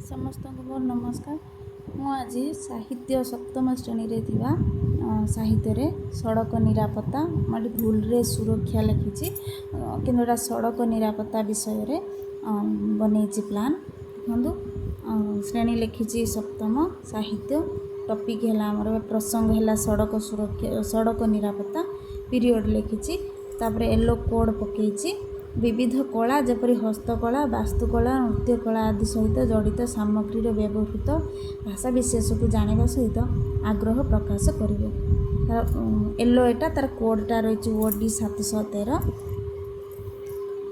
समस्त को मोर नमस्कार। मु आज साहित्य सप्तम श्रेणी रे थिबा साहित्य रे सड़क निरापत्ता मैं भूल रे सुरक्षा लिखी कि सड़क निरापत्ता विषय रे बनई प्लान देखु श्रेणी लिखी सप्तम साहित्य टॉपिक है आमर प्रसंग है सड़क सुरक्षा सड़क निरापत्ता पीरियड लिखी तापर येलो कोड पकई विविध कला जपरी हस्तकला वास्तुकला नृत्यकला आदि सहित जड़ित सामग्री व्यवहृत भाषा विशेष को जाना सहित आग्रह प्रकाश करेंगे। येलो एटा तार कोडटा रही ओडी 713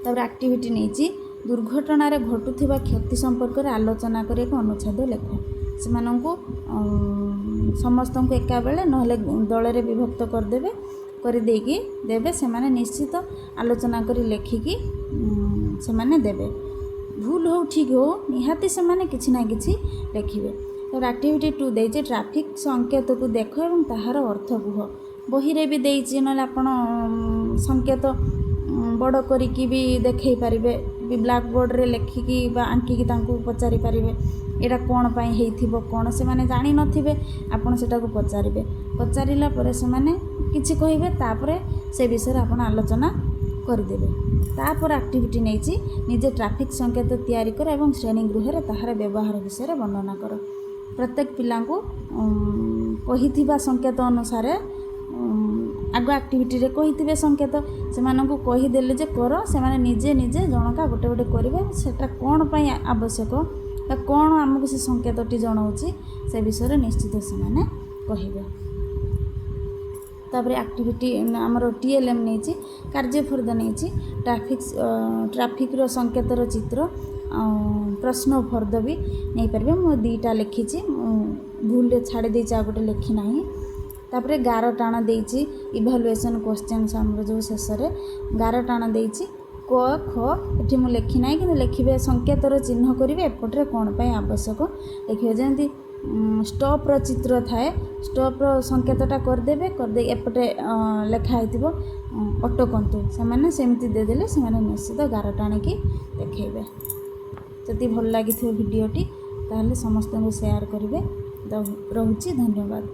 तापर एक्टिविटी नहीं दुर्घटना घटुवा क्षति संपर्क में आलोचना कर एक अनुच्छेद लेख से समस्त को एका बेले नहले दल में विभक्त करदेवे करदेकी देवे से माने निश्चित आलोचना करी लेखिकी से माने देवे भूल हो ठीक हो निहाती से माने किछि ना किछि लिखिबे। तो एक्टिविटी 2 देइजे ट्रैफिक संकेत को देख एवं ताहार अर्थ कुह बही रे भी देइछि न आपण संकेत बड़ करिकी भी देखै परिबे ब्लैक बोर्ड रे लेखिकी बा आंकिकी तांको पचारि परिबे एटा कोन पई हेइथिबो कोन से माने जानि नथिबे आपण सेटा को पचारिबे पचारिला परे से माने किछि कहिबे तापरे से विषय आपण आलोचना करदेबे। तापर एक्टिविटी नेछि निजे ट्रैफिक संकेत तैयारी कर एवं श्रेणी गृह रे ताहार व्यवहार विषय वर्णना कर प्रत्येक पिला को कहिथिबा संकेत अनुसार आग एक्टिविटी रे कहिथिबे संकेत से मानकु कहिदेले जे कर से माने निजे निजे जनका गोटे गोटे करिवे सेटा कोन पई आवश्यक बा कोन हमकु से संकेतटी जणाउछि से विषय निश्चित से माने कहिबे। तापर एक्टिविटी आमर टीएलएम नहीं कार्यफर्द नहीं ट्रैफिक रो संकेतर चित्र प्रश्न फर्द भी नहीं पारे मु दीटा लिखी भूल छाड़ी दे गोटे लिखी ना तापर गार टाण देइछि इभालुएसन क्वेश्चन आमर जो शेष में गार टाण देइछि क ख एठी मु लिखी ना कि लिखे संकेतर चिन्ह करेंगे एपटे कौन पाई आवश्यक लिखे जमी स्टॉप रो चित्र थाए स्टॉप रो संकेतटा करदेबे करदे एपटे लेखाई थी अटकंतु से सेमती देदेले से निश्चित गार टाणिकी देखेबे। जदि भल लगी भिडियोटी ताहले समस्त को शेयर करेंगे। रहुछि धन्यवाद।